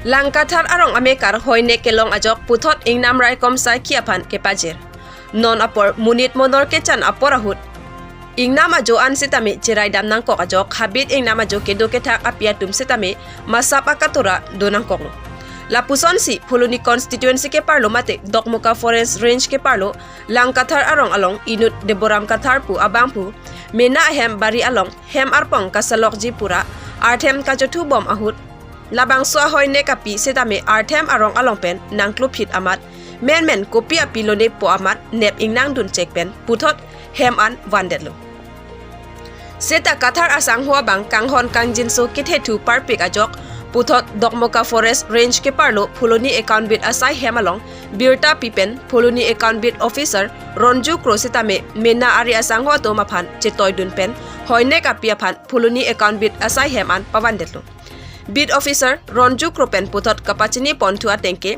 Langkathar arong amekar hoine kelong ajok puthot ingnam rai kom sai khiaphan ke pajir non apor munit monor ke chan aporahut ingnam ajo an sitami chirai dam nang kok ajok habit ingnam ajo ke do ke thak apia tum sitami masap akatura donang kok Lapuson si Phuluni constituency ke parlo mate Dokmuka forest range ke parlo Langkathar arong along inut Deboram Kathar pu abang pu mena hem bari along hem arpong kasalokji pura arthem kajothu bom ahut labang so hoine kapi setame arthem arong along pen nangklu phit amat men kopi apilone po amat nep ingnang dun check pen puthot hem an wandetlo seta Kathar asang hua bang kanghon kangjin so kithe thu parpik ajok puthot Dokmoka forest range ke parlo Phuluni account bit asai hem along birta pipen Phuluni account bit officer Ronju Krositame mena ari asang hua to maphan chetoy dun pen hoine kapi aphan Phuluni account bit asai hem an pawandetlo Bid officer Ronju Kropen puthot kapachini pontua tengke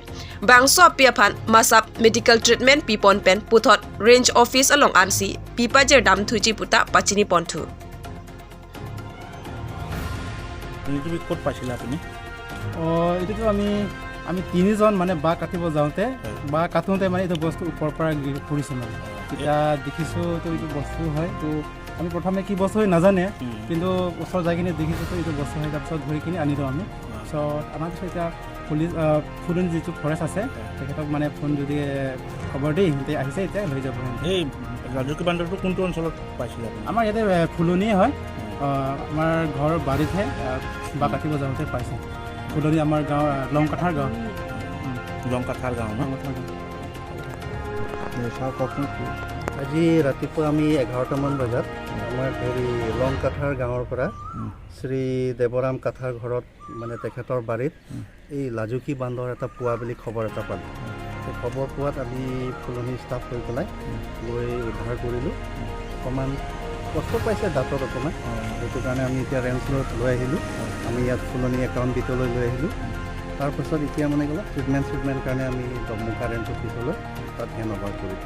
bangso piaphan masap medical treatment pipon pen puthot range office along ansi pipajer dam thuji puta pachini pontu তুমি ক'ত পাইছিলা তুমি এইটো আমি তিনিজন মানে বাঘ কাটিব যাওঁতে বা কাটোঁতে মানে এইটো বস্তু ওপৰৰ পৰা পৰিছে মানে তেতিয়া দেখিছোঁ তো এইটো বস্তু হয় তো আমি প্ৰথমে কি বস্তু হয় নাজানে কিন্তু ওচৰত যাই কিনে দেখিছোঁ তো এইটো বস্তু হয় তাৰপিছত ধৰি কিনে আনিলোঁ আমি পিছত আমাৰ পিছত এতিয়া ফুলনি যিটো ফৰেষ্ট আছে তেখেতক মানে ফোন যদি খবৰ দি সিহঁতে আহিছে এতিয়া লৈ যাব এই লাজুকী বান্দৰটো কোনটো অঞ্চলত পাইছিলা আমাৰ ইয়াতে ফুলনিয়ে হয় আমাৰ ঘৰৰ বাৰীতহে বা কাটিব যাওঁতে পাইছে ফুলনি আমাৰ গাঁও লংকাথাৰ গাঁও লংকাথাৰ গাঁও কওকচোন আজি ৰাতিপুৱা আমি 11টামান বজাত আমাৰ হেৰি লংকাথাৰ গাঁৱৰ পৰা শ্ৰী দেৱৰাম কাথাৰ ঘৰত মানে তেখেতৰ বাৰীত এই লাজুকী বান্দৰ এটা পোৱা বুলি খবৰ এটা পালোঁ সেই খবৰ পোৱাত আমি ফুলনি ষ্টাফ হৈ পেলাই গৈ উদ্ধাৰ কৰিলোঁ অকণমান কষ্ট পাইছে দাঁতত অকণমান সেইটো কাৰণে আমি এতিয়া ৰেঞ্চত লৈ আহিলোঁ আমি ইয়াত ফুলনি একাউণ্ট বিটলৈ লৈ আহিলোঁ তাৰপিছত এতিয়া মানে গ'লে ট্ৰিটমেণ্ট কাৰণে আমি দমকা ৰেঞ্চ অফিচলৈ তাত হেণ্ড অভাৰ কৰিলোঁ